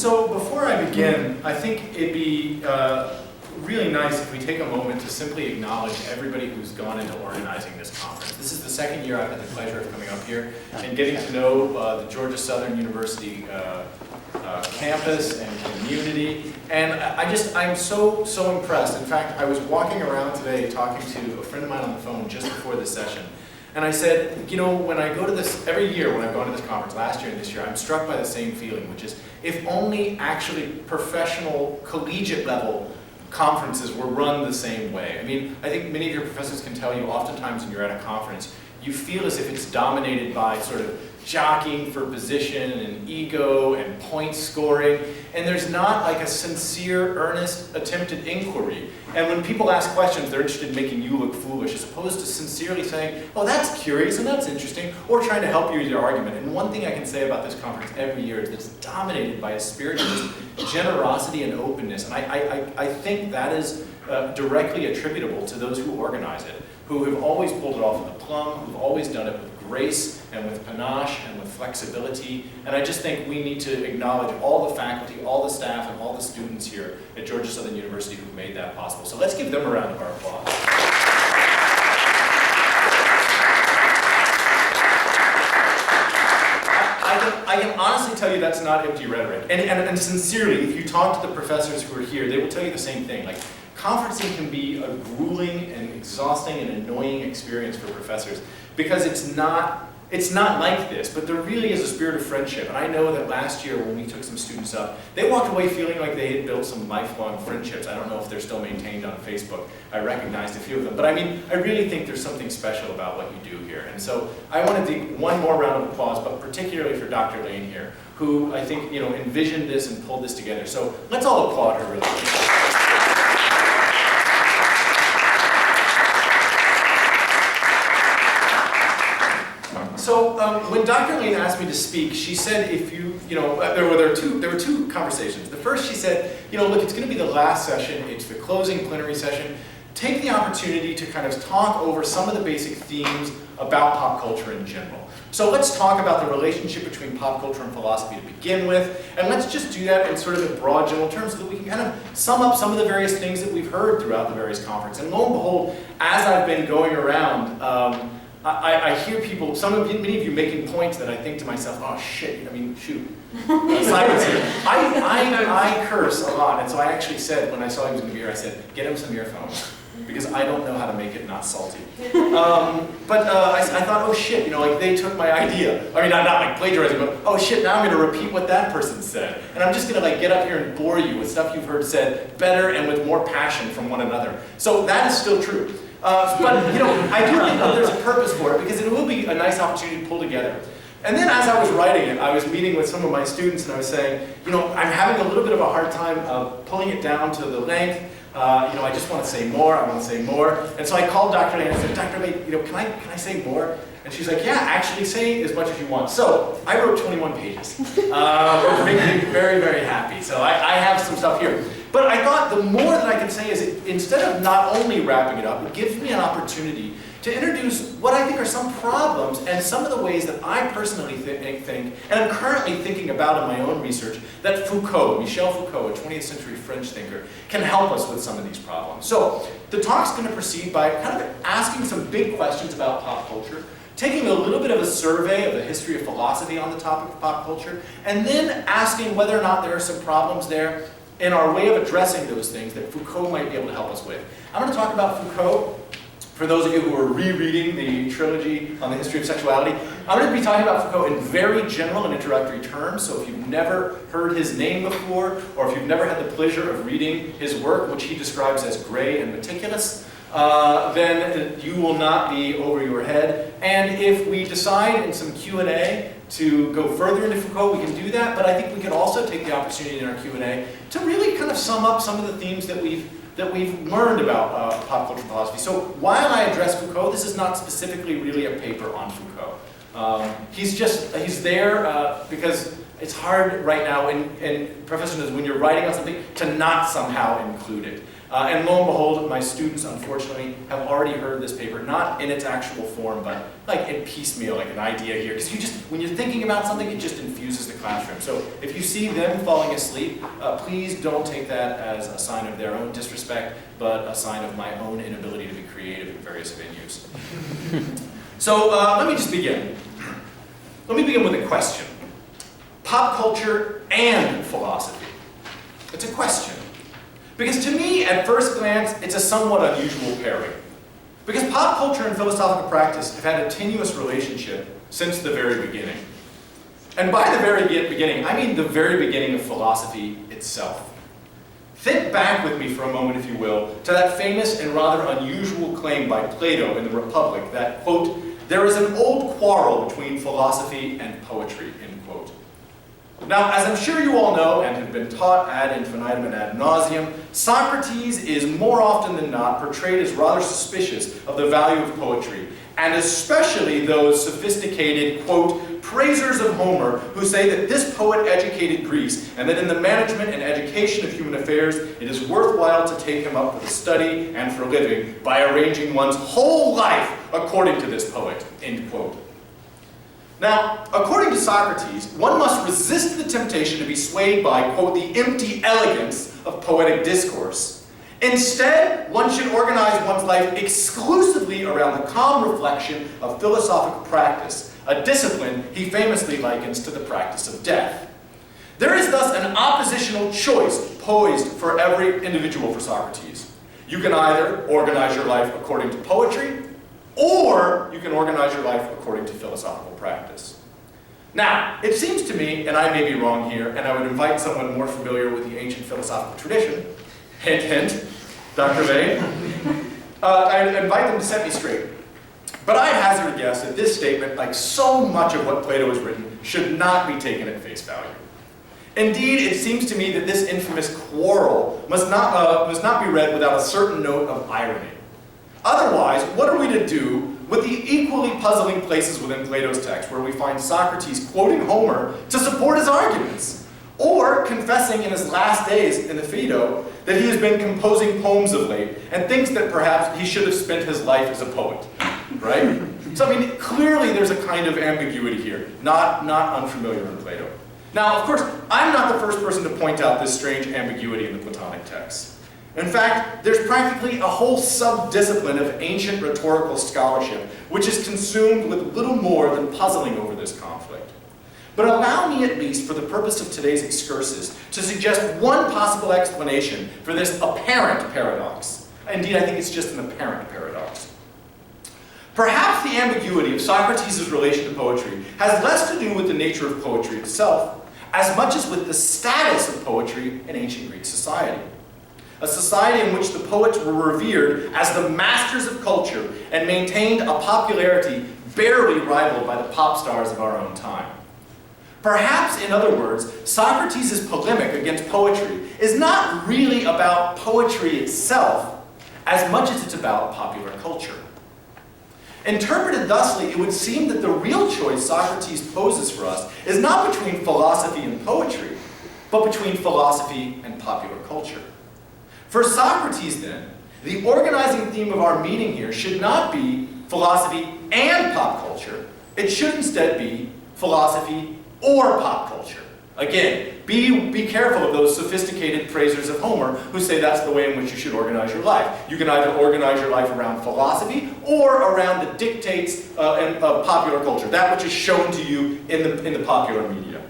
So before I begin, I think it'd be really nice if we take a moment to simply acknowledge everybody who's gone into organizing this conference. This is the second year I've had the pleasure of coming up here and getting to know the Georgia Southern University campus and community. And I'm so impressed. In fact, I was walking around today talking to a friend of mine on the phone just before this session. And I said, you know, when I go to this, every year when I've gone to this conference, last year and this year, I'm struck by the same feeling, which is if only actually professional, collegiate level conferences were run the same way. I mean, I think many of your professors can tell you oftentimes when you're at a conference, you feel as if it's dominated by sort of jockeying for position and ego and point scoring, and there's not like a sincere, earnest, attempted inquiry. And when people ask questions, they're interested in making you look foolish, as opposed to sincerely saying, oh, that's curious and that's interesting, or trying to help you with your argument. And one thing I can say about this conference every year is that it's dominated by a spirit of just generosity and openness. And I think that is directly attributable to those who organize it, who have always pulled it off with a plum, who've always done it with grace and with panache and with flexibility. And I just think we need to acknowledge all the faculty, all the staff, and all the students here at Georgia Southern University who made that possible. So let's give them a round of our applause. I can honestly tell you that's not empty rhetoric. And sincerely, if you talk to the professors who are here, they will tell you the same thing. Like, conferencing can be a grueling and exhausting and annoying experience for professors because it's not like this, but there really is a spirit of friendship. And I know that last year when we took some students up, they walked away feeling like they had built some lifelong friendships. I don't know if they're still maintained on Facebook. I recognized a few of them. But I mean, I really think there's something special about what you do here. And so I want to do one more round of applause, but particularly for Dr. Lane here, who I think envisioned this and pulled this together. So let's all applaud her really quick. So when Dr. Lane asked me to speak, she said, there were two conversations. The first, she said, look, it's going to be the last session. It's the closing plenary session. Take the opportunity to kind of talk over some of the basic themes about pop culture in general. So let's talk about the relationship between pop culture and philosophy to begin with, and let's just do that in sort of in broad general terms so that we can kind of sum up some of the various things that we've heard throughout the various conferences. And lo and behold, as I've been going around, I hear people, many of you making points that I think to myself, oh shit, shoot. Silence here. I curse a lot, and so I actually said, when I saw he was going to be here, I said, get him some earphones, because I don't know how to make it not salty. But I thought, oh shit, they took my idea. I mean, not like plagiarizing, but oh shit, now I'm going to repeat what that person said. And I'm just going to get up here and bore you with stuff you've heard said better and with more passion from one another. So that is still true. But I do think that there's a purpose for it because it will be a nice opportunity to pull together. And then as I was writing it, I was meeting with some of my students and I was saying, I'm having a little bit of a hard time pulling it down to the length. I just want to say more, I want to say more. And so I called Dr. Lane and I said, Dr. Lane, can I say more? And she's like, yeah, actually say as much as you want. So I wrote 21 pages, which made me very, very happy. So I have some stuff here. But I thought the more that I can say is instead of not only wrapping it up, it gives me an opportunity to introduce what I think are some problems and some of the ways that I personally think, and I'm currently thinking about in my own research, that Michel Foucault, a 20th century French thinker, can help us with some of these problems. So the talk's going to proceed by kind of asking some big questions about pop culture, taking a little bit of a survey of the history of philosophy on the topic of pop culture, and then asking whether or not there are some problems there in our way of addressing those things that Foucault might be able to help us with. I'm going to talk about Foucault. For those of you who are rereading the trilogy on the history of sexuality, I'm going to be talking about Foucault in very general and introductory terms. So if you've never heard his name before, or if you've never had the pleasure of reading his work, which he describes as gray and meticulous, then you will not be over your head. And if we decide in some Q&A to go further into Foucault, we can do that, but I think we can also take the opportunity in our Q&A to really kind of sum up some of the themes that we've learned about pop culture philosophy. So while I address Foucault, this is not specifically really a paper on Foucault. He's there because it's hard right now, and Professor knows when you're writing on something, to not somehow include it. And lo and behold, my students, unfortunately, have already heard this paper, not in its actual form, but like in piecemeal, like an idea here. Because when you're thinking about something, it just infuses the classroom. So if you see them falling asleep, please don't take that as a sign of their own disrespect, but a sign of my own inability to be creative in various venues. So let me just begin. Let me begin with a question. Pop culture and philosophy. It's a question. Because to me, at first glance, it's a somewhat unusual pairing. Because pop culture and philosophical practice have had a tenuous relationship since the very beginning. And by the very beginning, I mean the very beginning of philosophy itself. Think back with me for a moment, if you will, to that famous and rather unusual claim by Plato in the Republic that, quote, "There is an old quarrel between philosophy and poetry," end quote. Now, as I'm sure you all know and have been taught ad infinitum and ad nauseum, Socrates is more often than not portrayed as rather suspicious of the value of poetry, and especially those sophisticated, quote, praisers of Homer who say that this poet educated Greece and that in the management and education of human affairs it is worthwhile to take him up for the study and for living by arranging one's whole life according to this poet, end quote. Now, according to Socrates, one must resist the temptation to be swayed by, quote, the empty elegance of poetic discourse. Instead, one should organize one's life exclusively around the calm reflection of philosophical practice, a discipline he famously likens to the practice of death. There is thus an oppositional choice poised for every individual for Socrates. You can either organize your life according to poetry, or you can organize your life according to philosophical practice. Now, it seems to me, and I may be wrong here, and I would invite someone more familiar with the ancient philosophical tradition, hint, hint, Dr. Vane, I'd invite them to set me straight. But I'd hazard a guess that this statement, like so much of what Plato has written, should not be taken at face value. Indeed, it seems to me that this infamous quarrel must not be read without a certain note of irony. Otherwise, what are we to do with the equally puzzling places within Plato's text where we find Socrates quoting Homer to support his arguments, or confessing in his last days in the Phaedo that he has been composing poems of late and thinks that perhaps he should have spent his life as a poet, right? So, I mean, clearly there's a kind of ambiguity here, not unfamiliar in Plato. Now, of course, I'm not the first person to point out this strange ambiguity in the Platonic texts. In fact, there's practically a whole sub-discipline of ancient rhetorical scholarship which is consumed with little more than puzzling over this conflict. But allow me, at least for the purpose of today's excursus, to suggest one possible explanation for this apparent paradox. Indeed, I think it's just an apparent paradox. Perhaps the ambiguity of Socrates' relation to poetry has less to do with the nature of poetry itself, as much as with the status of poetry in ancient Greek society. A society in which the poets were revered as the masters of culture and maintained a popularity barely rivaled by the pop stars of our own time. Perhaps, in other words, Socrates' polemic against poetry is not really about poetry itself as much as it's about popular culture. Interpreted thusly, it would seem that the real choice Socrates poses for us is not between philosophy and poetry, but between philosophy and popular culture. For Socrates, then, the organizing theme of our meeting here should not be philosophy and pop culture. It should instead be philosophy or pop culture. Again, be careful of those sophisticated praisers of Homer who say that's the way in which you should organize your life. You can either organize your life around philosophy or around the dictates of popular culture, that which is shown to you in the popular media.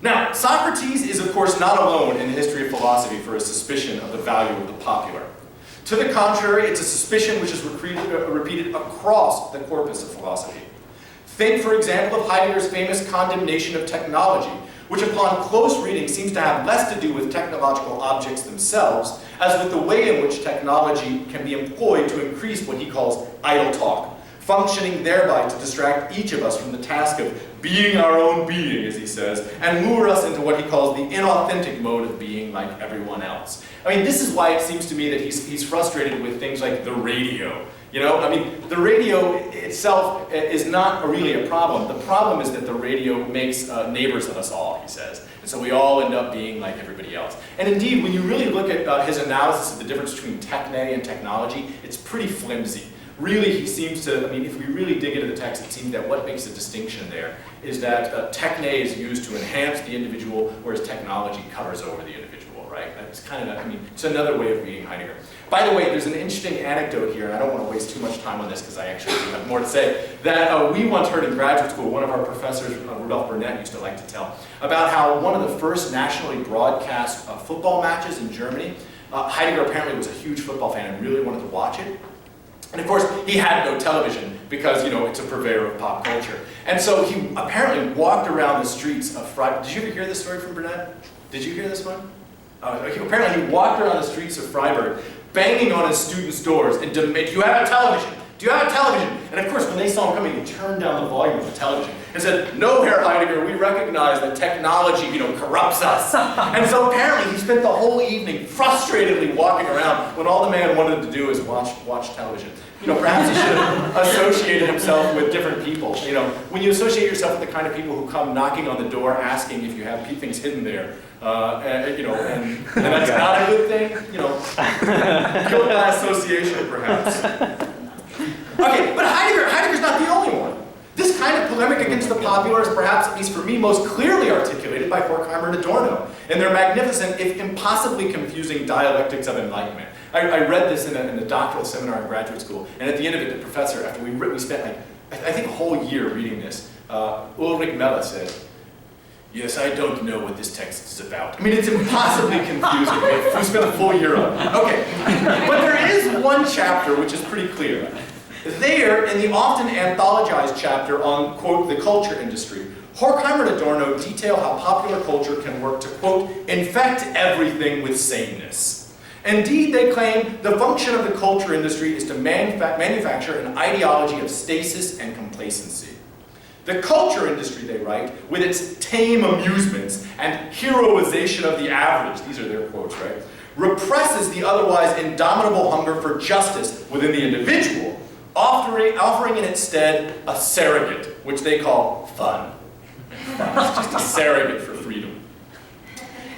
Now, Socrates is of course not alone in the history of philosophy for his suspicion of the value of the popular. To the contrary, it's a suspicion which is repeated across the corpus of philosophy. Think, for example, of Heidegger's famous condemnation of technology, which upon close reading seems to have less to do with technological objects themselves as with the way in which technology can be employed to increase what he calls idle talk, functioning thereby to distract each of us from the task of being our own being, as he says, and lure us into what he calls the inauthentic mode of being like everyone else. I mean, this is why it seems to me that he's frustrated with things like the radio You know, I mean, the radio itself is not really a problem. The problem is that the radio makes neighbors of us all, he says. And so we all end up being like everybody else. And indeed, when you really look at his analysis of the difference between techne and technology, it's pretty flimsy. Really, he seems to, I mean, if we really dig into the text, it seems that what makes the distinction there is that techne is used to enhance the individual, whereas technology covers over the individual, right? That's kind of, I mean, it's another way of reading Heidegger. By the way, there's an interesting anecdote here, and I don't want to waste too much time on this because I actually do have more to say, that we once heard in graduate school, one of our professors, Rudolf Burnett, used to like to tell, about how one of the first nationally broadcast football matches in Germany, Heidegger apparently was a huge football fan and really wanted to watch it. And of course, he had no television because, you know, it's a purveyor of pop culture. And so he apparently walked around the streets of Freiburg. Did you ever hear this story from Burnett? Did you hear this one? Apparently he walked around the streets of Freiburg banging on his students' doors and demanded, do you have a television? Do you have a television? And of course, when they saw him coming, he turned down the volume of the television and said, no, Herr Heidegger, we recognize that technology, you know, corrupts us. And so apparently he spent the whole evening frustratedly walking around when all the man wanted to do is watch television. You know, perhaps he should have associated himself with different people. You know, when you associate yourself with the kind of people who come knocking on the door asking if you have things hidden there, you know, and that's not a good thing, you know, guilt by association, perhaps. Okay, but Heidegger's not the only one. This kind of polemic against the popular is perhaps, at least for me, most clearly articulated by Horkheimer and Adorno in their magnificent, if impossibly confusing, Dialectics of Enlightenment. I read this in a doctoral seminar in graduate school, and at the end of it, the professor, after we spent like, I think a whole year reading this, Ulrich Melle said, yes, I don't know what this text is about. I mean, it's impossibly confusing. We spent a full year on it. Okay, but there is one chapter which is pretty clear. There, in the often anthologized chapter on, quote, the culture industry, Horkheimer and Adorno detail how popular culture can work to, quote, infect everything with sameness. Indeed, they claim the function of the culture industry is to manufacture an ideology of stasis and complacency. The culture industry, they write, with its tame amusements and heroization of the average, these are their quotes, right, represses the otherwise indomitable hunger for justice within the individual, offering in its stead a surrogate, which they call fun. It's just a surrogate for freedom.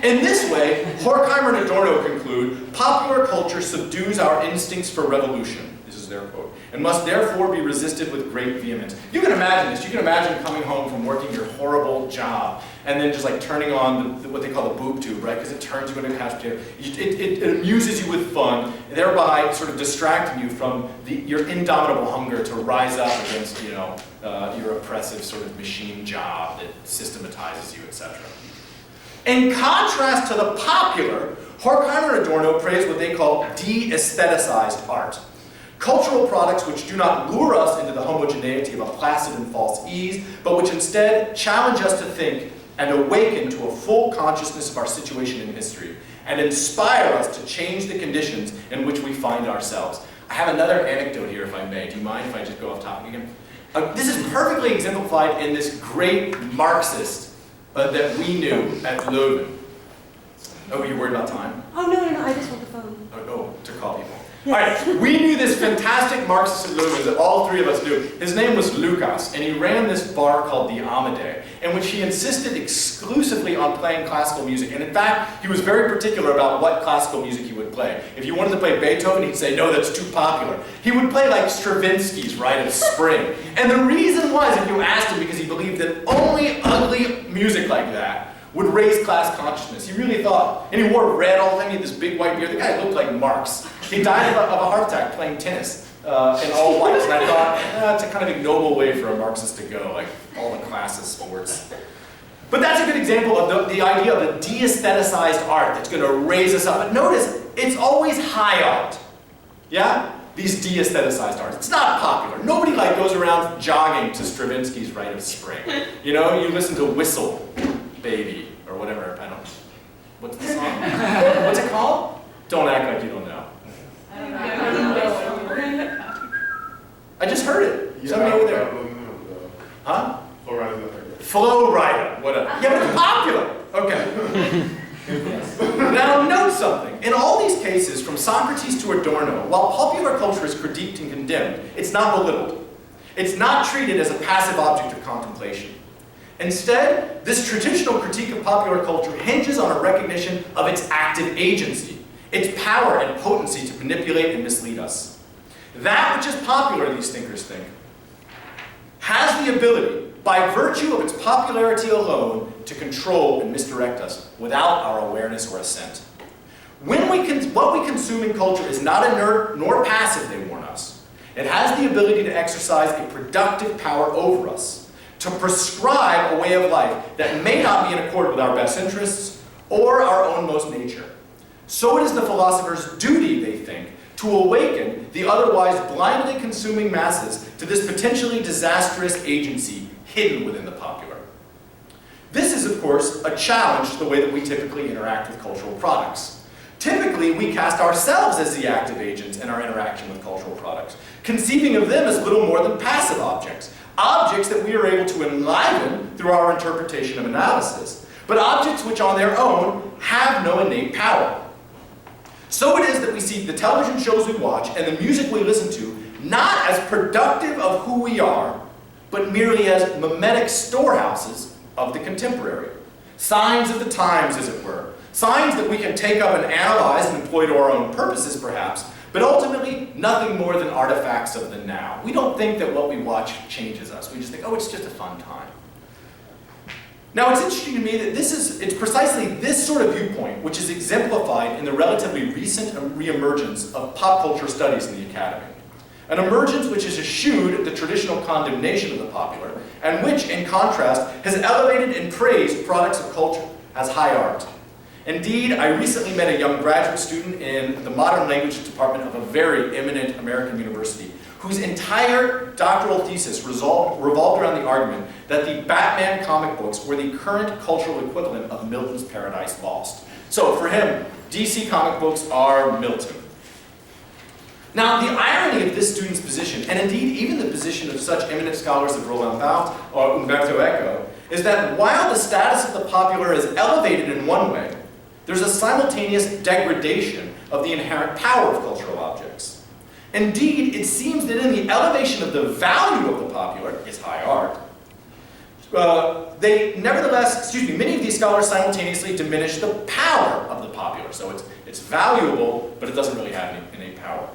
In this way, Horkheimer and Adorno conclude, popular culture subdues our instincts for revolution, this is their quote, and must therefore be resisted with great vehemence. You can imagine this. You can imagine coming home from working your horrible job and then just like turning on what they call the boob tube, right? Because it turns you into a couch potato. It amuses you with fun, thereby sort of distracting you from your indomitable hunger to rise up against, you know, your oppressive sort of machine job that systematizes you, etc. In contrast to the popular, Horkheimer and Adorno praise what they call de-aestheticized art. Cultural products which do not lure us into the homogeneity of a placid and false ease, but which instead challenge us to think and awaken to a full consciousness of our situation in history, and inspire us to change the conditions in which we find ourselves. I have another anecdote here, if I may. Do you mind if I just go off topic again? This is perfectly exemplified in this great Marxist that we knew at Leuven. Oh, you worried about time? Oh, no, I just want the phone. Oh, to call people. Yes. All right, we knew this fantastic Marxist at Leuven that all three of us knew. His name was Lucas, and he ran this bar called the Amade, in which he insisted exclusively on playing classical music. And in fact, he was very particular about what classical music he would play. If you wanted to play Beethoven, he'd say, no, that's too popular. He would play like Stravinsky's Rite of Spring. And the reason was, if you asked him, because he believed that only ugly music like that would raise class consciousness. He really thought. And he wore red all the time. He had this big white beard. The guy looked like Marx. He died of a heart attack playing tennis in all whites. And I thought, that's a kind of ignoble way for a Marxist to go, like all the classes sports. But that's a good example of the idea of a de-aestheticized art that's going to raise us up. But notice, it's always high art. Yeah? These de-aestheticized arts. It's not popular. Nobody like goes around jogging to Stravinsky's Rite of Spring. You know, you listen to Whistle Baby or whatever. I don't. What's the song? What's it called? Don't act like you don't know. I just heard it. Somebody over there. Huh? Flow Rider, whatever. Yeah, but it's popular. Okay. Now note something. In all these cases, from Socrates to Adorno, while popular culture is critiqued and condemned, it's not belittled. It's not treated as a passive object of contemplation. Instead, this traditional critique of popular culture hinges on a recognition of its active agency, its power and potency to manipulate and mislead us. That which is popular, these thinkers think, has the ability, by virtue of its popularity alone, to control and misdirect us without our awareness or assent. What we consume in culture is not inert nor passive, they warn us. It has the ability to exercise a productive power over us, to prescribe a way of life that may not be in accord with our best interests or our own most nature. So it is the philosopher's duty, they think, to awaken the otherwise blindly consuming masses to this potentially disastrous agency hidden within the popular. This is, of course, a challenge to the way that we typically interact with cultural products. Typically, we cast ourselves as the active agents in our interaction with cultural products, conceiving of them as little more than passive objects, objects that we are able to enliven through our interpretation and analysis, but objects which on their own have no innate power. So it is that we see the television shows we watch and the music we listen to not as productive of who we are, but merely as mimetic storehouses of the contemporary. Signs of the times, as it were. Signs that we can take up and analyze and employ to our own purposes, perhaps, but ultimately nothing more than artifacts of the now. We don't think that what we watch changes us. We just think, oh, it's just a fun time. Now, it's interesting to me that it's precisely this sort of viewpoint which is exemplified in the relatively recent reemergence of pop culture studies in the academy. An emergence which has eschewed the traditional condemnation of the popular, and which, in contrast, has elevated and praised products of culture as high art. Indeed, I recently met a young graduate student in the modern language department of a very eminent American university, whose entire doctoral thesis revolved around the argument that the Batman comic books were the current cultural equivalent of Milton's Paradise Lost. So for him, DC comic books are Milton. Now, the irony of this student's position, and indeed even the position of such eminent scholars as Roland Barthes or Umberto Eco, is that while the status of the popular is elevated in one way, there's a simultaneous degradation of the inherent power of cultural objects. Indeed, it seems that in the elevation of the value of the popular, is high art, many of these scholars simultaneously diminish the power of the popular. So it's valuable, but it doesn't really have any innate power.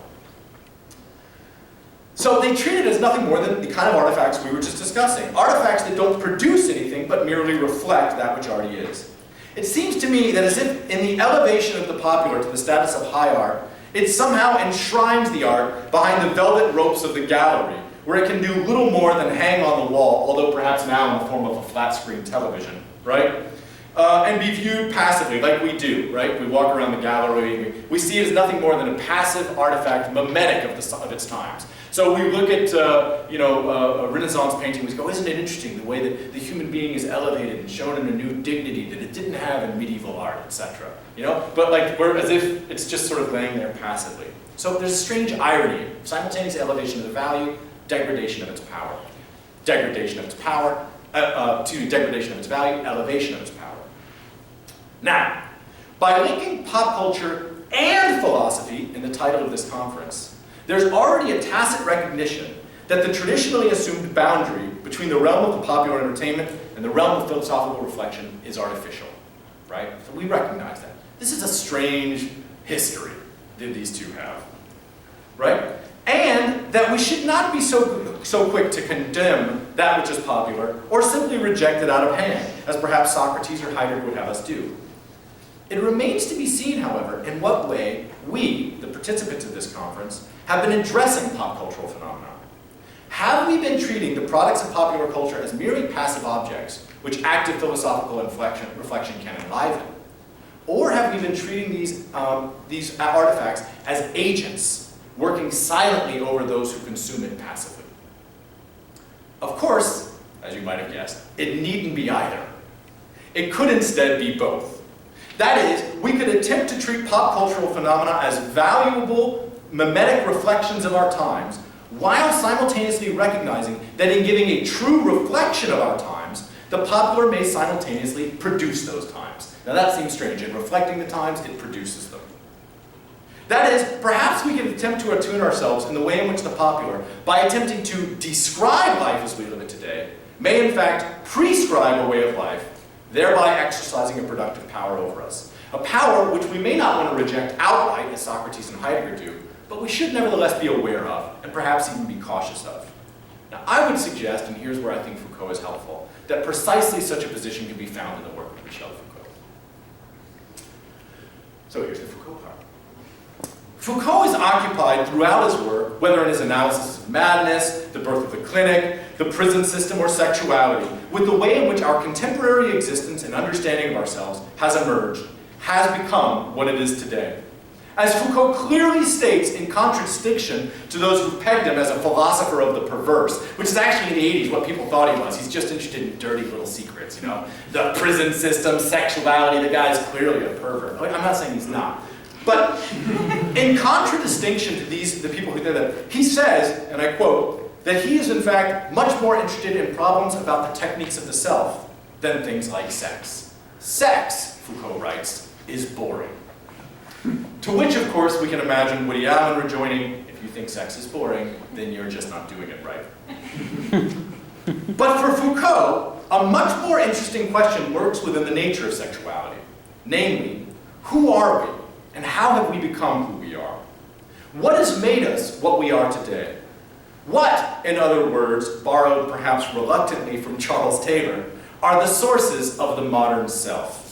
So they treat it as nothing more than the kind of artifacts we were just discussing. Artifacts that don't produce anything, but merely reflect that which already is. It seems to me that as if in the elevation of the popular to the status of high art, it somehow enshrines the art behind the velvet ropes of the gallery, where it can do little more than hang on the wall, although perhaps now in the form of a flat-screen television, right? And be viewed passively, like we do, right? We walk around the gallery, we see it as nothing more than a passive artifact, mimetic of its times. So we look at, a Renaissance painting, we go, isn't it interesting the way that the human being is elevated and shown in a new dignity that it didn't have in medieval art, etc. But we're as if it's just sort of laying there passively. So there's a strange irony, simultaneous elevation of the value, degradation of its power. Degradation of its power, degradation of its value, elevation of its power. Now, by linking pop culture and philosophy in the title of this conference, there's already a tacit recognition that the traditionally assumed boundary between the realm of the popular entertainment and the realm of philosophical reflection is artificial, right? So we recognize that. This is a strange history that these two have, right? And that we should not be so quick to condemn that which is popular or simply reject it out of hand, as perhaps Socrates or Heidegger would have us do. It remains to be seen, however, in what way we, the participants of this conference, have been addressing pop cultural phenomena. Have we been treating the products of popular culture as merely passive objects, which active philosophical reflection can enliven? Or have we been treating these artifacts as agents, working silently over those who consume it passively? Of course, as you might have guessed, it needn't be either. It could instead be both. That is, we could attempt to treat pop cultural phenomena as valuable, mimetic reflections of our times, while simultaneously recognizing that in giving a true reflection of our times, the popular may simultaneously produce those times. Now that seems strange. In reflecting the times, it produces them. That is, perhaps we can attempt to attune ourselves in the way in which the popular, by attempting to describe life as we live it today, may in fact prescribe a way of life, thereby exercising a productive power over us. A power which we may not want to reject outright, as Socrates and Heidegger do, but we should nevertheless be aware of, and perhaps even be cautious of. Now, I would suggest, and here's where I think Foucault is helpful, that precisely such a position can be found in the work of Michel Foucault. So here's the Foucault part. Foucault is occupied throughout his work, whether in his analysis of madness, the birth of the clinic, the prison system, or sexuality, with the way in which our contemporary existence and understanding of ourselves has emerged, has become what it is today. As Foucault clearly states in contradiction to those who pegged him as a philosopher of the perverse, which is actually in the 80s what people thought he was. He's just interested in dirty little secrets, you know. The prison system, sexuality, the guy's clearly a pervert. I'm not saying he's not. But in contradistinction to the people who did that, he says, and I quote, that he is in fact much more interested in problems about the techniques of the self than things like sex. Sex, Foucault writes, is boring. To which, of course, we can imagine Woody Allen rejoining, if you think sex is boring, then you're just not doing it right. But for Foucault, a much more interesting question lurks within the nature of sexuality. Namely, who are we, and how have we become who we are? What has made us what we are today? What, in other words, borrowed perhaps reluctantly from Charles Taylor, are the sources of the modern self?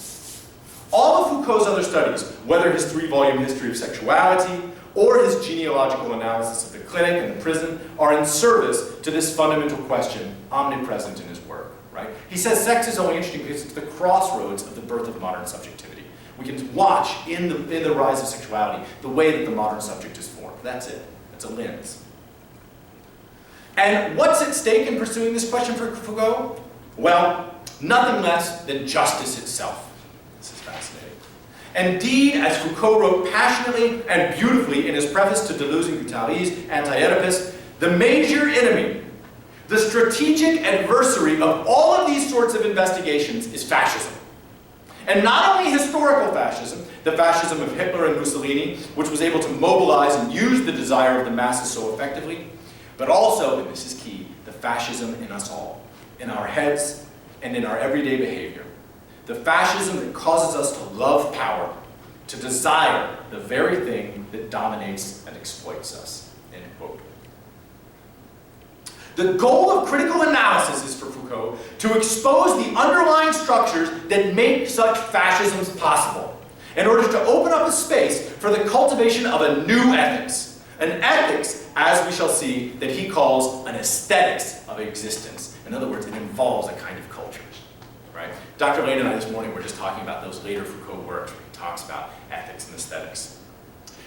All of Foucault's other studies, whether his 3-volume history of sexuality or his genealogical analysis of the clinic and the prison, are in service to this fundamental question, omnipresent in his work. Right? He says sex is only interesting because it's the crossroads of the birth of modern subjectivity. We can watch in the rise of sexuality the way that the modern subject is formed. That's it. It's a lens. And what's at stake in pursuing this question for Foucault? Well, nothing less than justice itself. This is fascinating. Indeed, as Foucault wrote passionately and beautifully in his preface to Deleuze and Guattari's Anti-Oedipus, the major enemy, the strategic adversary of all of these sorts of investigations is fascism. And not only historical fascism, the fascism of Hitler and Mussolini, which was able to mobilize and use the desire of the masses so effectively, but also, and this is key, the fascism in us all, in our heads and in our everyday behavior. The fascism that causes us to love power, to desire the very thing that dominates and exploits us. End quote. The goal of critical analysis is for Foucault to expose the underlying structures that make such fascisms possible, in order to open up a space for the cultivation of a new ethics. An ethics, as we shall see, that he calls an aesthetics of existence. In other words, it involves a kind of culture. Right? Dr. Lane and I this morning were just talking about those later Foucault works where he talks about ethics and aesthetics.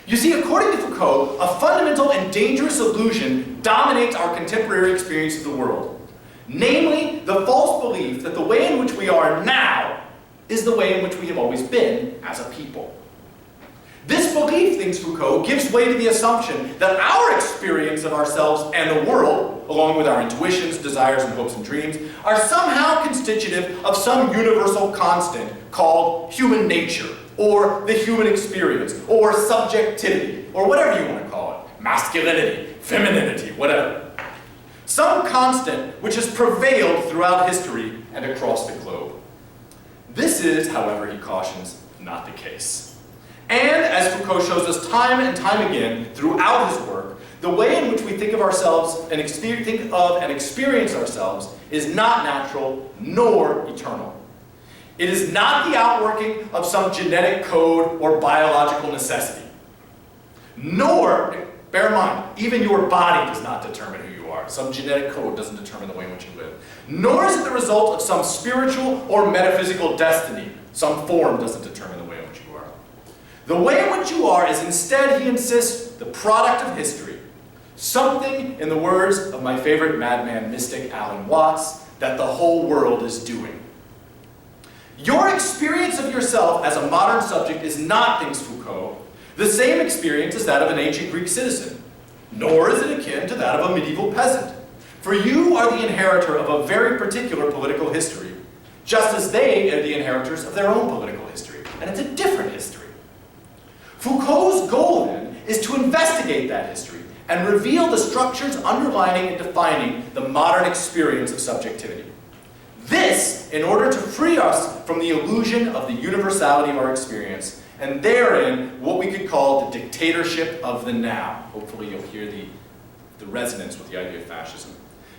You see, according to Foucault, a fundamental and dangerous illusion dominates our contemporary experience of the world. Namely, the false belief that the way in which we are now is the way in which we have always been as a people. This belief, thinks Foucault, gives way to the assumption that our experience of ourselves and the world, along with our intuitions, desires, and hopes and dreams, are somehow constitutive of some universal constant called human nature, or the human experience, or subjectivity, or whatever you want to call it, masculinity, femininity, whatever. Some constant which has prevailed throughout history and across the globe. This is, however, he cautions, not the case. And, as Foucault shows us time and time again throughout his work, the way in which we think of ourselves and experience ourselves is not natural nor eternal. It is not the outworking of some genetic code or biological necessity. Nor, bear in mind, even your body does not determine who you are. Some genetic code doesn't determine the way in which you live. Nor is it the result of some spiritual or metaphysical destiny. Some form doesn't determine the way in which you are. The way in which you are is instead, he insists, the product of history. Something, in the words of my favorite madman mystic Alan Watts, that the whole world is doing. Your experience of yourself as a modern subject is not, thinks Foucault, the same experience as that of an ancient Greek citizen, nor is it akin to that of a medieval peasant. For you are the inheritor of a very particular political history, just as they are the inheritors of their own political history. And it's a different history. Foucault's goal, then, is to investigate that history and reveal the structures underlining and defining the modern experience of subjectivity. This, in order to free us from the illusion of the universality of our experience, and therein, what we could call the dictatorship of the now. Hopefully you'll hear the resonance with the idea of fascism.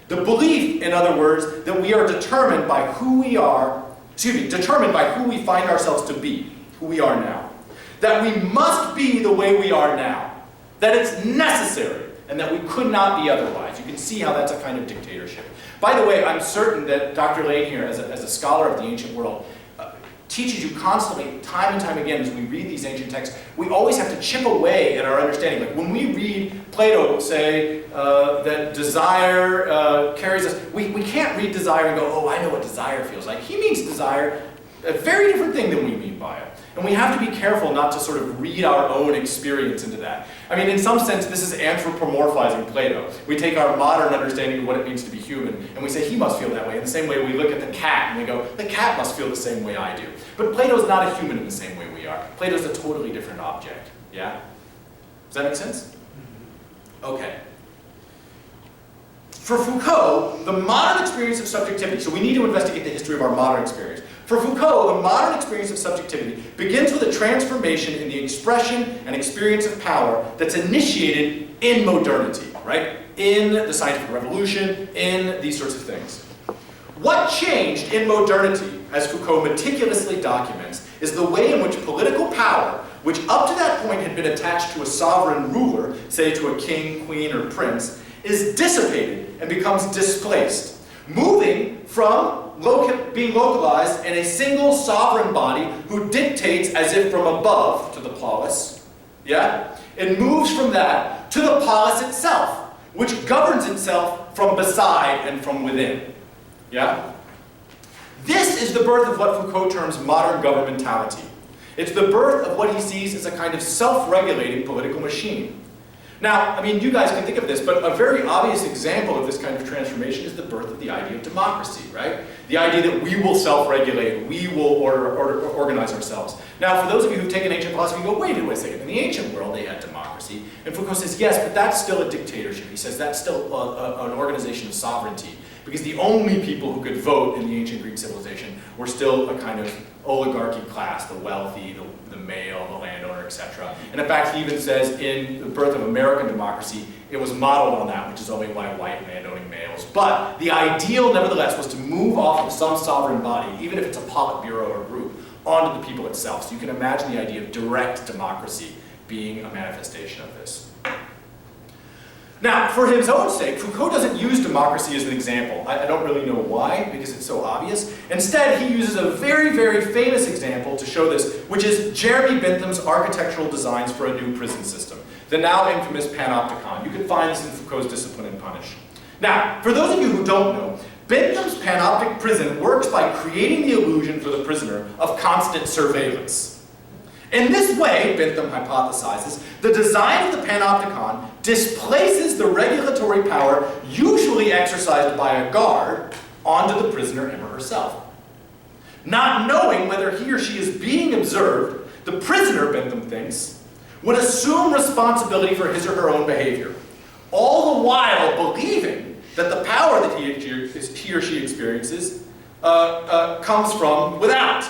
The belief, in other words, that we are determined by who we are, determined by who we find ourselves to be, who we are now. That we must be the way we are now. That it's necessary, and that we could not be otherwise. You can see how that's a kind of dictatorship. By the way, I'm certain that Dr. Lane here, as a scholar of the ancient world, teaches you constantly, time and time again, as we read these ancient texts, we always have to chip away at our understanding. Like when we read Plato say that desire carries us, we can't read desire and go, oh, I know what desire feels like. He means desire, a very different thing than we mean by it. And we have to be careful not to sort of read our own experience into that. I mean, in some sense, this is anthropomorphizing Plato. We take our modern understanding of what it means to be human, and we say, he must feel that way. In the same way we look at the cat, and we go, the cat must feel the same way I do. But Plato's not a human in the same way we are. Plato's a totally different object. Yeah? Does that make sense? Okay. For Foucault, the modern experience of subjectivity, so we need to investigate the history of our modern experience. For Foucault, the modern experience of subjectivity begins with a transformation in the expression and experience of power that's initiated in modernity, right? In the scientific revolution, in these sorts of things. What changed in modernity, as Foucault meticulously documents, is the way in which political power, which up to that point had been attached to a sovereign ruler, say to a king, queen, or prince, is dissipated and becomes displaced, moving from being localized in a single sovereign body who dictates as if from above to the polis, yeah? It moves from that to the polis itself, which governs itself from beside and from within, yeah? This is the birth of what Foucault terms modern governmentality. It's the birth of what he sees as a kind of self-regulating political machine. Now, I mean, you guys can think of this, but a very obvious example of this kind of transformation is the birth of the idea of democracy, right? The idea that we will self-regulate, we will organize ourselves. Now, for those of you who've taken ancient philosophy, you go, wait a second, in the ancient world they had democracy. And Foucault says, yes, but that's still a dictatorship. He says that's still an organization of sovereignty, because the only people who could vote in the ancient Greek civilization were still a kind of oligarchy class, the wealthy, the male, the landowner, etc. And in fact, he even says in the birth of American democracy, it was modeled on that, which is only by white landowning males. But the ideal, nevertheless, was to move off of some sovereign body, even if it's a politburo or group, onto the people itself. So you can imagine the idea of direct democracy being a manifestation of this. Now, for his own sake, Foucault doesn't use democracy as an example. I don't really know why, because it's so obvious. Instead, he uses a very, very famous example to show this, which is Jeremy Bentham's architectural designs for a new prison system, the now infamous panopticon. You can find this in Foucault's Discipline and Punish. Now, for those of you who don't know, Bentham's panoptic prison works by creating the illusion for the prisoner of constant surveillance. In this way, Bentham hypothesizes, the design of the panopticon displaces the regulatory power usually exercised by a guard onto the prisoner him or herself. Not knowing whether he or she is being observed, the prisoner, Bentham thinks, would assume responsibility for his or her own behavior, all the while believing that the power that he or she experiences comes from without.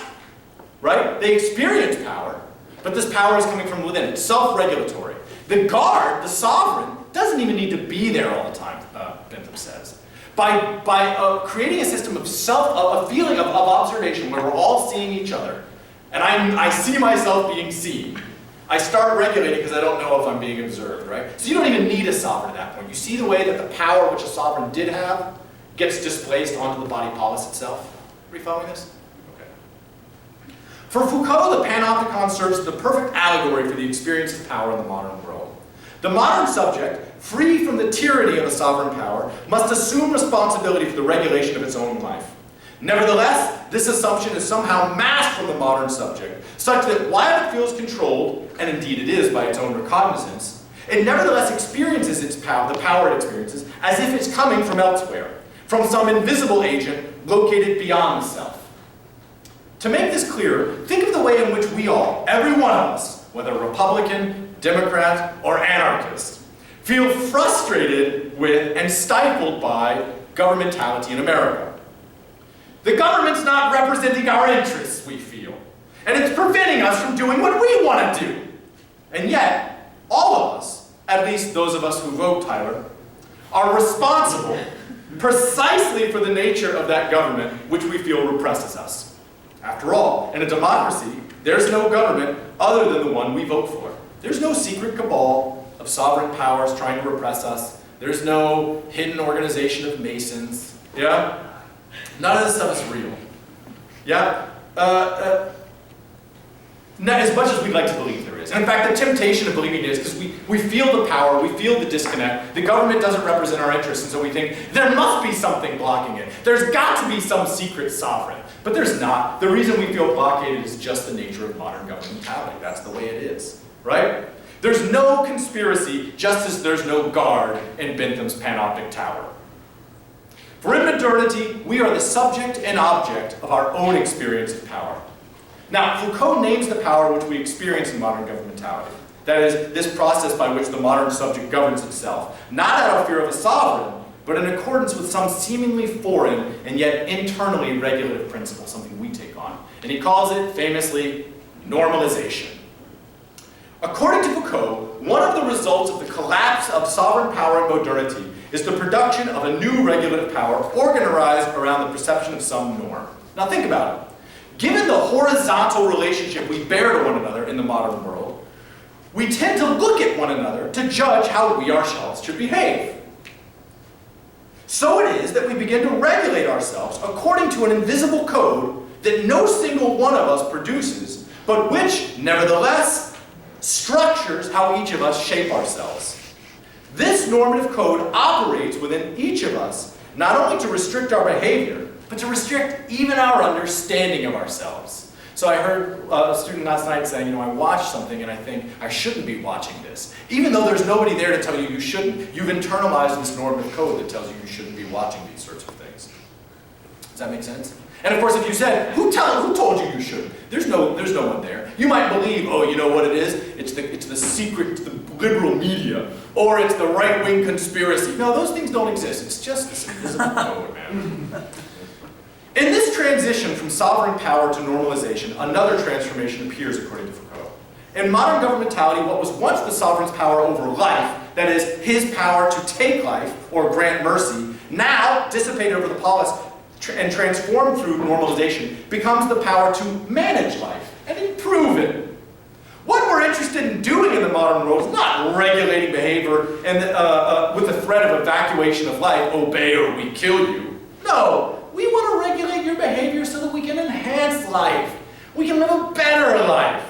Right? They experience power, but this power is coming from within. It's self-regulatory. The guard, the sovereign, doesn't even need to be there all the time, Bentham says. By creating a system of a feeling of observation where we're all seeing each other, and I see myself being seen, I start regulating because I don't know if I'm being observed, right? So you don't even need a sovereign at that point. You see the way that the power which a sovereign did have gets displaced onto the body polis itself? Are you following this? For Foucault, the panopticon serves as the perfect allegory for the experience of power in the modern world. The modern subject, free from the tyranny of a sovereign power, must assume responsibility for the regulation of its own life. Nevertheless, this assumption is somehow masked from the modern subject, such that while it feels controlled, and indeed it is by its own recognizance, it nevertheless experiences its power, the power it experiences, as if it's coming from elsewhere, from some invisible agent located beyond the self. To make this clearer, think of the way in which we all, every one of us, whether Republican, Democrat, or anarchist, feel frustrated with and stifled by governmentality in America. The government's not representing our interests, we feel, and it's preventing us from doing what we want to do. And yet, all of us, at least those of us who vote, Tyler, are responsible precisely for the nature of that government which we feel represses us. After all, in a democracy, there's no government other than the one we vote for. There's no secret cabal of sovereign powers trying to repress us. There's no hidden organization of Masons. Yeah? None of this stuff is real. Yeah? Not as much as we'd like to believe there is. And in fact, the temptation of believing it is because we feel the power, we feel the disconnect. The government doesn't represent our interests, and so we think there must be something blocking it. There's got to be some secret sovereign. But there's not. The reason we feel blockaded is just the nature of modern governmentality. That's the way it is, right? There's no conspiracy, just as there's no guard in Bentham's panoptic tower. For in modernity, we are the subject and object of our own experience of power. Now, Foucault names the power which we experience in modern governmentality. That is, this process by which the modern subject governs itself, not out of fear of a sovereign, but in accordance with some seemingly foreign and yet internally regulative principle, something we take on. And he calls it, famously, normalization. According to Foucault, one of the results of the collapse of sovereign power in modernity is the production of a new regulative power organized around the perception of some norm. Now think about it. Given the horizontal relationship we bear to one another in the modern world, we tend to look at one another to judge how we ourselves should behave. So it is that we begin to regulate ourselves according to an invisible code that no single one of us produces, but which, nevertheless, structures how each of us shape ourselves. This normative code operates within each of us, not only to restrict our behavior, but to restrict even our understanding of ourselves. So I heard a student last night saying, I watched something and I think I shouldn't be watching this. Even though there's nobody there to tell you you shouldn't, you've internalized this normative code that tells you you shouldn't be watching these sorts of things. Does that make sense? And of course, if you said, who told you you shouldn't? There's no one there. You might believe, oh, you know what it is? It's the secret, the liberal media, or it's the right-wing conspiracy. No, those things don't exist. It's just this invisible code, man. In this transition from sovereign power to normalization, another transformation appears according to Foucault. In modern governmentality, what was once the sovereign's power over life, that is, his power to take life or grant mercy, now dissipated over the polis and transformed through normalization, becomes the power to manage life and improve it. What we're interested in doing in the modern world is not regulating behavior and with the threat of evacuation of life, obey or we kill you. No. We want to regulate your behavior so that we can enhance life. We can live a better life.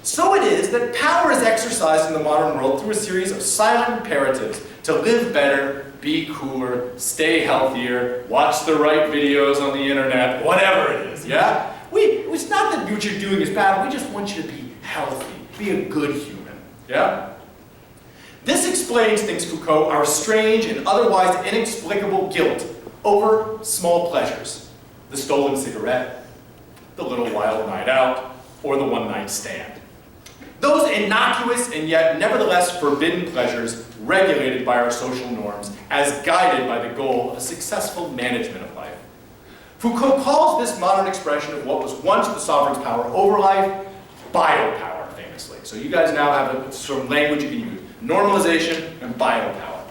So it is that power is exercised in the modern world through a series of silent imperatives to live better, be cooler, stay healthier, watch the right videos on the internet, whatever it is, yeah? It's not that what you're doing is bad, we just want you to be healthy, be a good human, yeah? This explains, thinks Foucault, our strange and otherwise inexplicable guilt over small pleasures, the stolen cigarette, the little wild night out, or the one-night stand. Those innocuous and yet nevertheless forbidden pleasures regulated by our social norms as guided by the goal of a successful management of life. Foucault calls this modern expression of what was once the sovereign's power over life, biopower, famously. So you guys now have a sort of language you can use, normalization and biopower.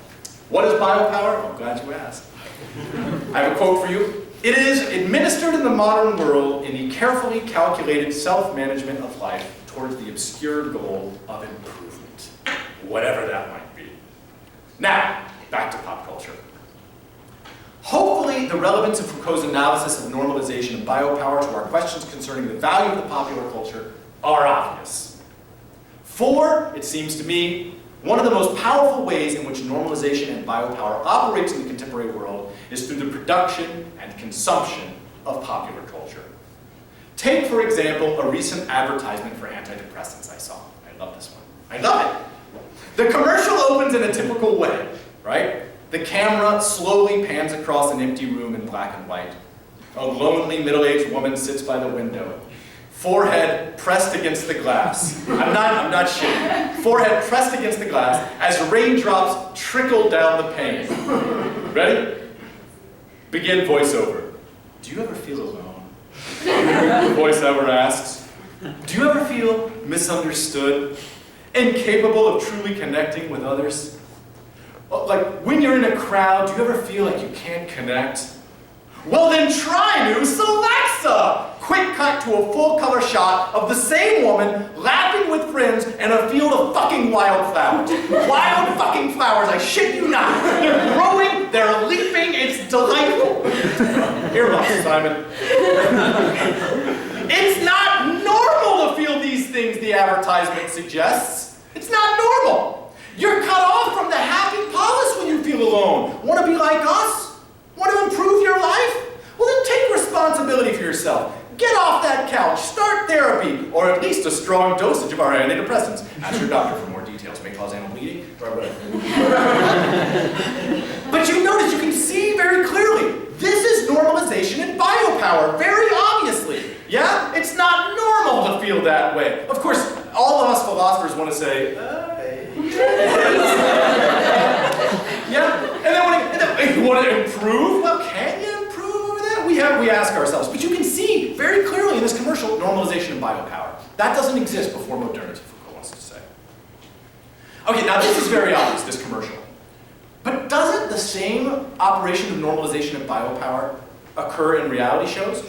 What is biopower? I'm glad you asked. I have a quote for you. It is administered in the modern world in the carefully calculated self-management of life towards the obscure goal of improvement, whatever that might be. Now, back to pop culture. Hopefully, the relevance of Foucault's analysis of normalization and biopower to our questions concerning the value of the popular culture are obvious. For, it seems to me, one of the most powerful ways in which normalization and biopower operates in the contemporary world is through the production and consumption of popular culture. Take, for example, a recent advertisement for antidepressants I saw. I love this one. I love it. The commercial opens in a typical way, right? The camera slowly pans across an empty room in black and white. A lonely middle-aged woman sits by the window. Forehead pressed against the glass. I'm not shitting. Forehead pressed against the glass as raindrops trickle down the pane. Ready? Begin voiceover. Do you ever feel alone? The voiceover asks. Do you ever feel misunderstood? Incapable of truly connecting with others? Like, when you're in a crowd, do you ever feel like you can't connect? Well then try new Celexa! Quick cut to a full-color shot of the same woman laughing with friends in a field of fucking wildflowers. Wild fucking flowers, I shit you not. They're growing, they're leaping, it's delightful. Earmuffs, Simon. It's not normal to feel these things, the advertisement suggests. It's not normal. You're cut off from the happy polis when you feel alone. Want to be like us? Want to improve your life? Well then take responsibility for yourself. Get off that couch, start therapy, or at least a strong dosage of our antidepressants. Ask your doctor for more details. May cause anal bleeding, or whatever. But you notice, you can see very clearly, this is normalization and biopower, very obviously. Yeah? It's not normal to feel that way. Of course, all of us philosophers want to say, yeah? And then you want to improve? Well, can you improve that? We ask ourselves. But you can see very clearly in this commercial normalization and biopower. That doesn't exist before modernity, Foucault wants to say. Okay, now this is very obvious, this commercial. But doesn't the same operation of normalization and biopower occur in reality shows?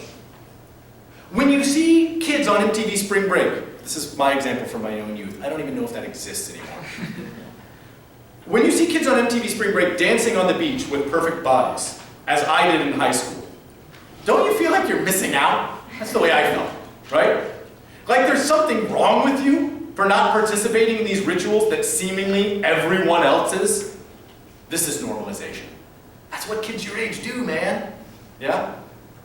When you see kids on MTV Spring Break, this is my example from my own youth. I don't even know if that exists anymore. When you see kids on MTV Spring Break dancing on the beach with perfect bodies, as I did in high school, don't you feel like you're missing out? That's the way I felt, right? Like there's something wrong with you for not participating in these rituals that seemingly everyone else is. This is normalization. That's what kids your age do, man. Yeah?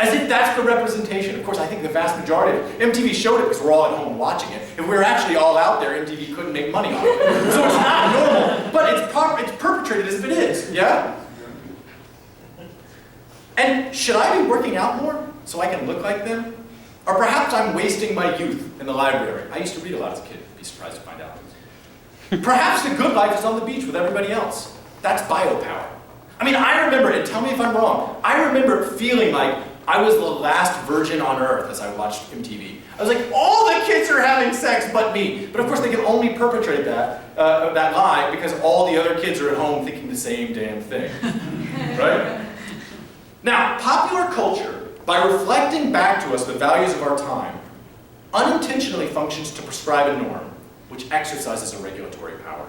As if that's the representation. Of course, I think the vast majority of it, MTV showed it because we're all at home watching it. If we were actually all out there, MTV couldn't make money on it. So it's not normal, but it's perpetrated as if it is, yeah? And should I be working out more so I can look like them? Or perhaps I'm wasting my youth in the library. I used to read a lot as a kid, be surprised to find out. Perhaps the good life is on the beach with everybody else. That's biopower. I mean, I remember, and tell me if I'm wrong, I remember feeling like I was the last virgin on earth as I watched MTV. I was like, all the kids are having sex but me. But of course they can only perpetrate that lie because all the other kids are at home thinking the same damn thing, right? Now, popular culture, by reflecting back to us the values of our time, unintentionally functions to prescribe a norm, which exercises a regulatory power.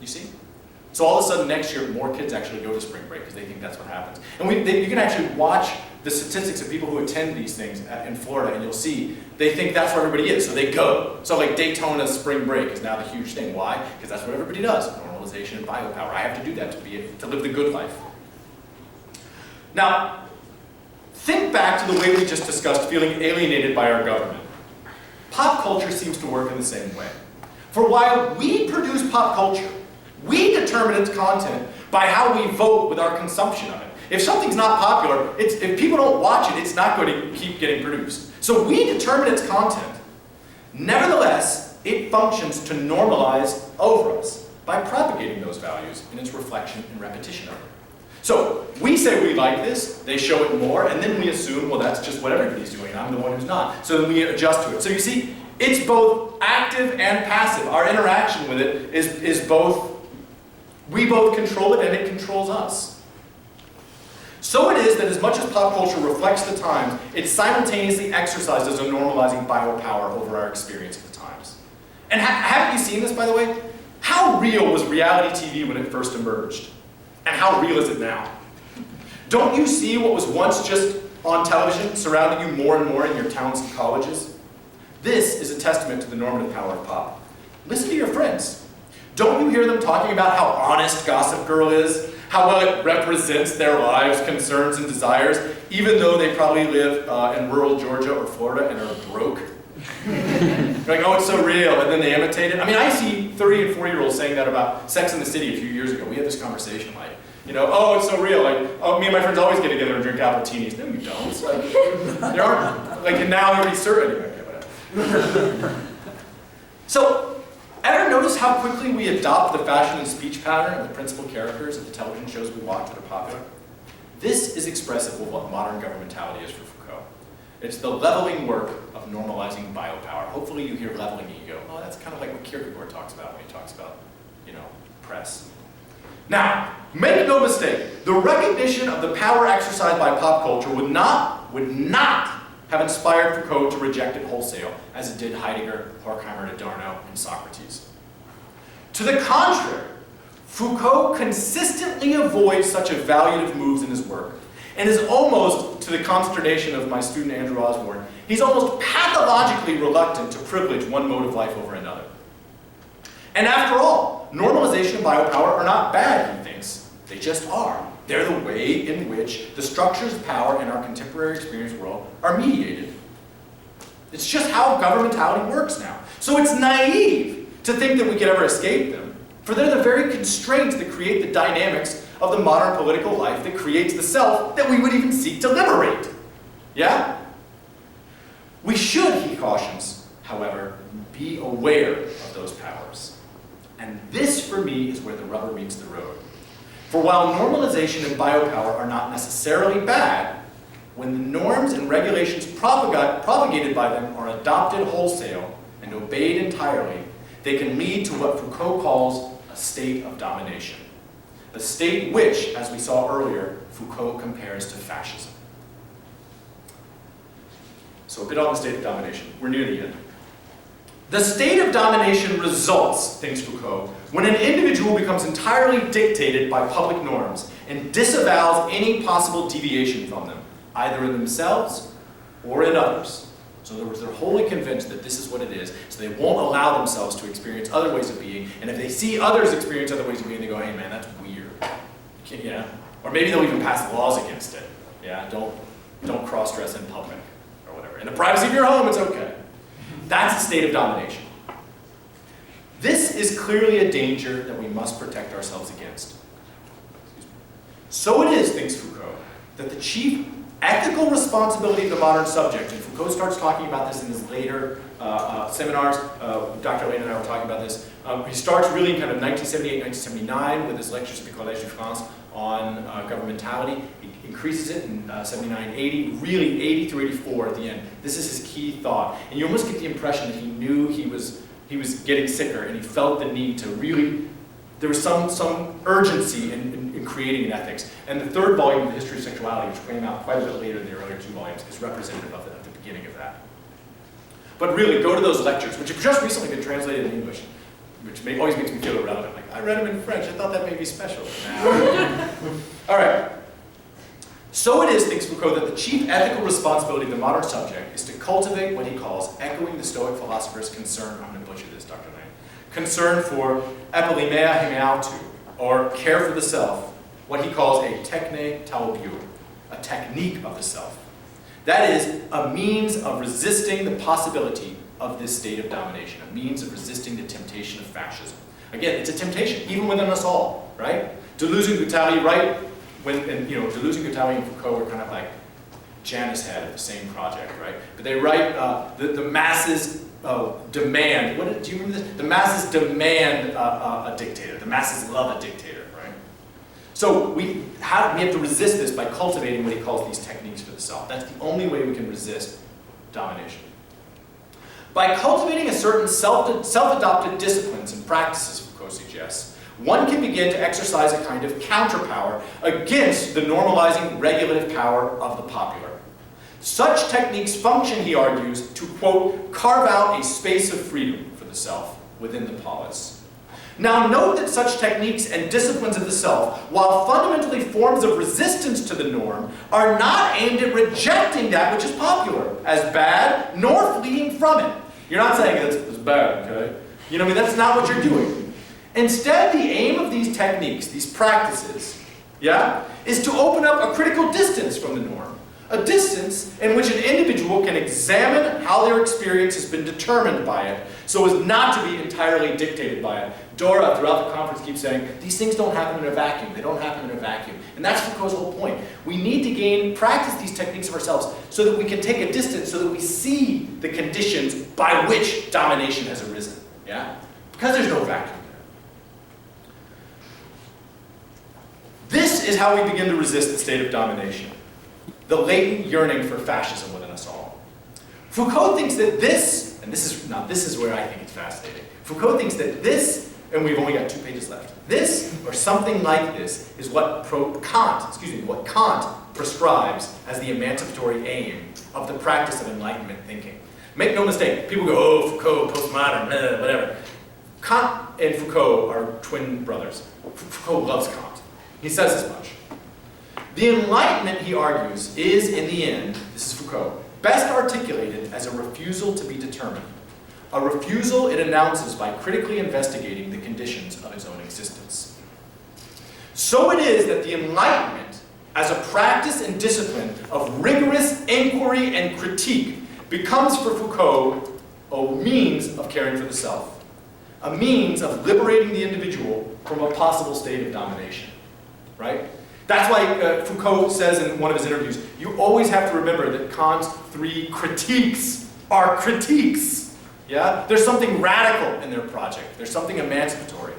You see? So all of a sudden next year, more kids actually go to spring break because they think that's what happens. And you can actually watch the statistics of people who attend these things in Florida, and you'll see they think that's where everybody is, so they go. So like Daytona spring break is now the huge thing. Why? Because that's what everybody does. Normalization and biopower. I have to do that to live the good life. Now, think back to the way we just discussed feeling alienated by our government. Pop culture seems to work in the same way. For while we produce pop culture, we determine its content by how we vote with our consumption of it. If something's not popular, if people don't watch it, it's not going to keep getting produced. So we determine its content. Nevertheless, it functions to normalize over us by propagating those values in its reflection and repetition of it. So we say we like this, they show it more, and then we assume, well, that's just what everybody's doing, and I'm the one who's not. So then we adjust to it. So you see, it's both active and passive. Our interaction with it is both, we both control it and it controls us. So it is that as much as pop culture reflects the times, it simultaneously exercises a normalizing biopower over our experience of the times. And haven't you seen this, by the way? How real was reality TV when it first emerged? And how real is it now? Don't you see what was once just on television surrounding you more and more in your towns and colleges? This is a testament to the normative power of pop. Listen to your friends. Don't you hear them talking about how honest Gossip Girl is? How well it represents their lives, concerns, and desires, even though they probably live in rural Georgia or Florida and are broke? Like, oh, it's so real, and then they imitate it. I mean, I see 30 and 40-year-olds saying that about Sex and the City a few years ago. We had this conversation, like, You know, oh, it's so real. Like, oh, me and my friends always get together and drink appletinis. No, you don't. It's like, there aren't, like, and now every certain, anyway, whatever. So, ever notice how quickly we adopt the fashion and speech pattern of the principal characters of the television shows we watch that are popular? This is expressive of what modern governmentality is for Foucault. It's the leveling work of normalizing biopower. Hopefully you hear leveling and you go, oh, that's kind of like what Kierkegaard talks about when he talks about, you know, press. Now, make no mistake, the recognition of the power exercised by pop culture would not have inspired Foucault to reject it wholesale, as it did Heidegger, Horkheimer, Adorno, and Socrates. To the contrary, Foucault consistently avoids such evaluative moves in his work, and is almost, to the consternation of my student Andrew Osborne, he's almost pathologically reluctant to privilege one mode of life over another. And after all, normalization and biopower are not bad, he thinks. They just are. They're the way in which the structures of power in our contemporary experience world are mediated. It's just how governmentality works now. So it's naive to think that we could ever escape them, for they're the very constraints that create the dynamics of the modern political life that creates the self that we would even seek to liberate. Yeah? We should, he cautions, however, be aware of those powers. And this, for me, is where the rubber meets the road. For while normalization and biopower are not necessarily bad, when the norms and regulations propagated by them are adopted wholesale and obeyed entirely, they can lead to what Foucault calls a state of domination. A state which, as we saw earlier, Foucault compares to fascism. So a bit on the state of domination. We're near the end. The state of domination results, thinks Foucault, when an individual becomes entirely dictated by public norms and disavows any possible deviation from them, either in themselves or in others. So in other words, they're wholly convinced that this is what it is, so they won't allow themselves to experience other ways of being, and if they see others experience other ways of being, they go, hey man, that's weird. Yeah? Or maybe they'll even pass laws against it. Yeah? Don't cross-dress in public, or whatever. In the privacy of your home, it's okay. That's a state of domination. This is clearly a danger that we must protect ourselves against. So it is, thinks Foucault, that the chief ethical responsibility of the modern subject, and Foucault starts talking about this in his later seminars, Dr. Lane and I were talking about this, he starts really in kind of 1978, 1979 with his lectures at the Collège de France on governmentality. He increases it in 79, 80, really 80 through 84 at the end. This is his key thought. And you almost get the impression that he knew he was getting sicker, and he felt the need to really, there was some urgency in creating an ethics. And the third volume of the History of Sexuality, which came out quite a bit later than the earlier two volumes, is representative of the beginning of that. But really, go to those lectures, which have just recently been translated in English, which always makes me feel irrelevant. Like, I read them in French, I thought that made me special. All right. So it is, thinks Foucault, that the chief ethical responsibility of the modern subject is to cultivate what he calls, echoing the Stoic philosopher's concern, I'm going to butcher this, Dr. Lane, concern for epilimea hemiautu, or care for the self, what he calls a techne taobiu, a technique of the self. That is, a means of resisting the possibility of this state of domination, a means of resisting the temptation of fascism. Again, it's a temptation, even within us all, right? Deleuze and Guattari write, Deleuze and Guattari and Foucault are kind of like Janus head of the same project, right? But they write, the masses demand, do you remember this? The masses demand a dictator, the masses love a dictator, right? So we have to resist this by cultivating what he calls these techniques for the self. That's the only way we can resist domination. By cultivating a certain self-adopted disciplines and practices, Foucault suggests, one can begin to exercise a kind of counterpower against the normalizing regulative power of the popular. Such techniques function, he argues, to, quote, carve out a space of freedom for the self within the polis. Now note that such techniques and disciplines of the self, while fundamentally forms of resistance to the norm, are not aimed at rejecting that which is popular as bad, nor fleeing from it. You're not saying it's bad, okay? You know what I mean? That's not what you're doing. Instead, the aim of these techniques, these practices, yeah, is to open up a critical distance from the norm, A distance in which an individual can examine how their experience has been determined by it, so as not to be entirely dictated by it. Dora, throughout the conference, keeps saying, these things don't happen in a vacuum. They don't happen in a vacuum. And that's Foucault's whole point. We need to practice these techniques of ourselves so that we can take a distance, so that we see the conditions by which domination has arisen. Yeah? Because there's no vacuum there. This is how we begin to resist the state of domination. The latent yearning for fascism within us all. Foucault thinks that this, and this is where I think it's fascinating. Foucault thinks that this, and we've only got 2 pages left, this, or something like this, is what Kant prescribes as the emancipatory aim of the practice of Enlightenment thinking. Make no mistake, people go, oh, Foucault, postmodern, whatever. Kant and Foucault are twin brothers. Foucault loves Kant. He says as much. The Enlightenment, he argues, is, in the end, this is Foucault, best articulated as a refusal to be determined. A refusal it announces by critically investigating the conditions of its own existence. So it is that the Enlightenment, as a practice and discipline of rigorous inquiry and critique, becomes for Foucault a means of caring for the self, a means of liberating the individual from a possible state of domination, right? That's why Foucault says in one of his interviews, you always have to remember that Kant's 3 critiques are critiques. Yeah? There's something radical in their project. There's something emancipatory.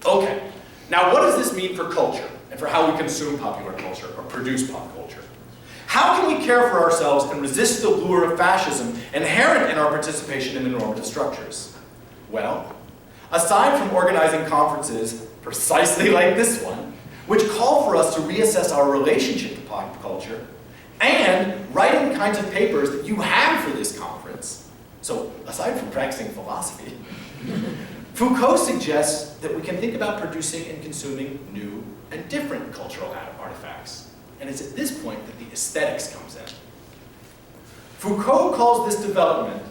Okay, now what does this mean for culture and for how we consume popular culture or produce pop culture? How can we care for ourselves and resist the lure of fascism inherent in our participation in the normative structures? Well, aside from organizing conferences precisely like this one, which call for us to reassess our relationship to pop culture, and writing the kinds of papers that you have for this conference. So, aside from practicing philosophy, Foucault suggests that we can think about producing and consuming new and different cultural artifacts. And it's at this point that the aesthetics comes in. Foucault calls this development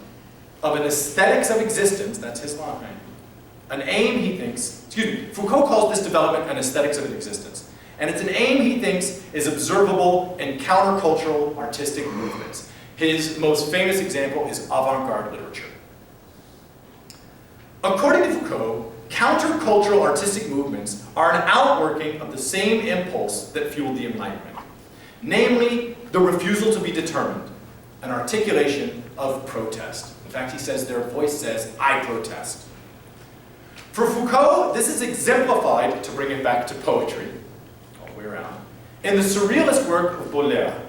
of an aesthetics of existence, that's his line, an aim he thinks, Foucault calls this development an aesthetics of existence. And it's an aim he thinks is observable in countercultural artistic movements. His most famous example is avant-garde literature. According to Foucault, countercultural artistic movements are an outworking of the same impulse that fueled the Enlightenment, namely the refusal to be determined, an articulation of protest. In fact, he says their voice says, I protest. For Foucault, this is exemplified, to bring it back to poetry, all the way around, in the surrealist work of Baudelaire,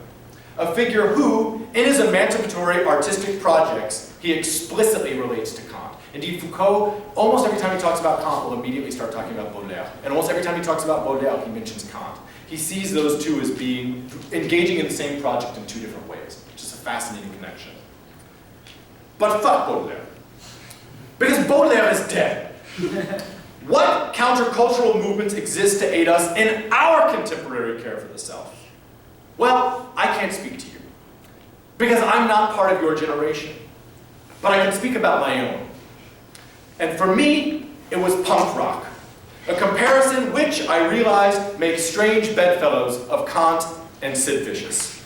a figure who, in his emancipatory artistic projects, he explicitly relates to Kant. Indeed, Foucault, almost every time he talks about Kant, will immediately start talking about Baudelaire. And almost every time he talks about Baudelaire, he mentions Kant. He sees those two as being engaging in the same project in 2 different ways, which is a fascinating connection. But fuck Baudelaire. Because Baudelaire is dead. What countercultural movements exist to aid us in our contemporary care for the self? Well, I can't speak to you, because I'm not part of your generation. But I can speak about my own. And for me, it was punk rock, a comparison which I realized makes strange bedfellows of Kant and Sid Vicious.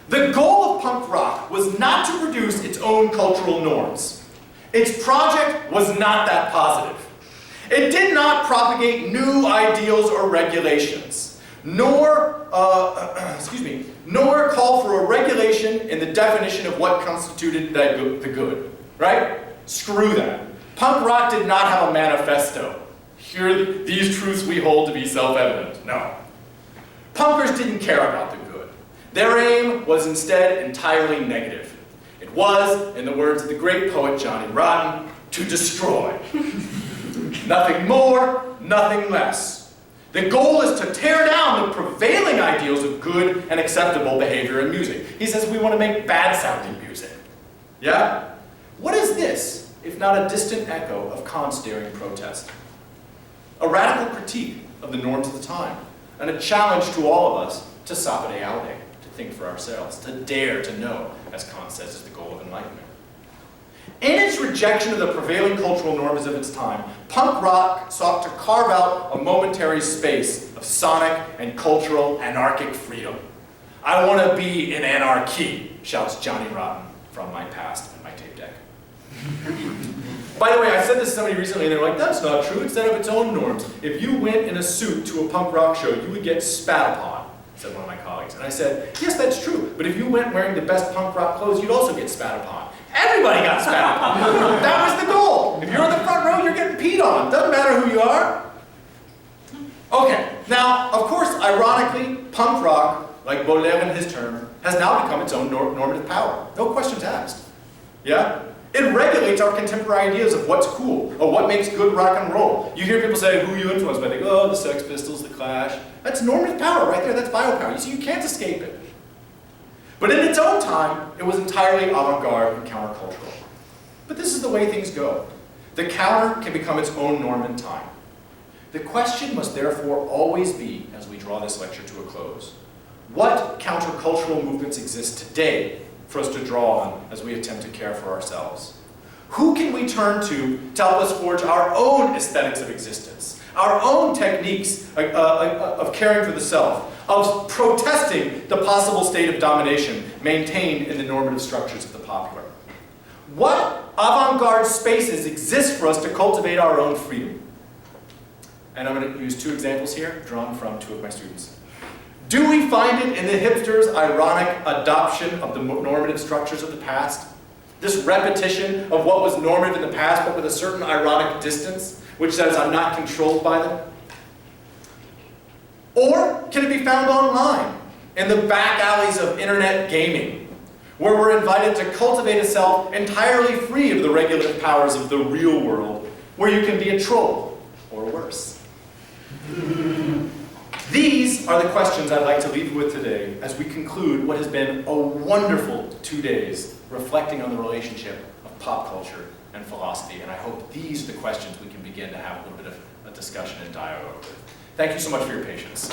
The goal of punk rock was not to produce its own cultural norms. Its project was not that positive. It did not propagate new ideals or regulations, nor call for a regulation in the definition of what constituted the good, right? Screw that. Punk rock did not have a manifesto. Here, these truths we hold to be self-evident. No. Punkers didn't care about the good. Their aim was instead entirely negative. It was, in the words of the great poet Johnny Rotten, to destroy. Nothing more, nothing less. The goal is to tear down the prevailing ideals of good and acceptable behavior in music. He says we want to make bad-sounding music. Yeah? What is this, if not a distant echo of Kant's daring protest? A radical critique of the norms of the time, and a challenge to all of us to sapere aude, to think for ourselves, to dare to know, as Kant says is the goal of enlightenment. In its rejection of the prevailing cultural norms of its time, punk rock sought to carve out a momentary space of of sonic and cultural anarchic freedom. I want to be in anarchy, shouts Johnny Rotten from my past and my tape deck. By the way, I said this to somebody recently and they're like, that's not true, it's set up its own norms. If you went in a suit to a punk rock show, you would get spat upon, said one of my colleagues. And I said, yes, that's true, but if you went wearing the best punk rock clothes, you'd also get spat upon. Everybody got spat upon. That was the goal. If you're in the front row, you're getting peed on. Doesn't matter who you are. Okay, now, of course, ironically, punk rock, like Baudelaire in his term, has now become its own normative power. No questions asked. Yeah? It regulates our contemporary ideas of what's cool, or what makes good rock and roll. You hear people say, who are you influenced by? They go, oh, the Sex Pistols, the Clash. That's normative power right there, that's biopower. You see, you can't escape it. But in its own time, it was entirely avant-garde and countercultural. But this is the way things go. The counter can become its own norm in time. The question must therefore always be, as we draw this lecture to a close, what countercultural movements exist today for us to draw on as we attempt to care for ourselves? Who can we turn to help us forge our own aesthetics of existence, our own techniques of caring for the self, of protesting the possible state of domination maintained in the normative structures of the popular? What avant-garde spaces exist for us to cultivate our own freedom? And I'm going to use two examples here, drawn from two of my students. Do we find it in the hipsters' ironic adoption of the normative structures of the past? This repetition of what was normative in the past, but with a certain ironic distance, which says I'm not controlled by them? Or can it be found online, in the back alleys of internet gaming, where we're invited to cultivate a self entirely free of the regulative powers of the real world, where you can be a troll, or worse? These are the questions I'd like to leave you with today as we conclude what has been a wonderful 2 days reflecting on the relationship of pop culture and philosophy. And I hope these are the questions we can begin to have a little bit of a discussion and dialogue with. Thank you so much for your patience.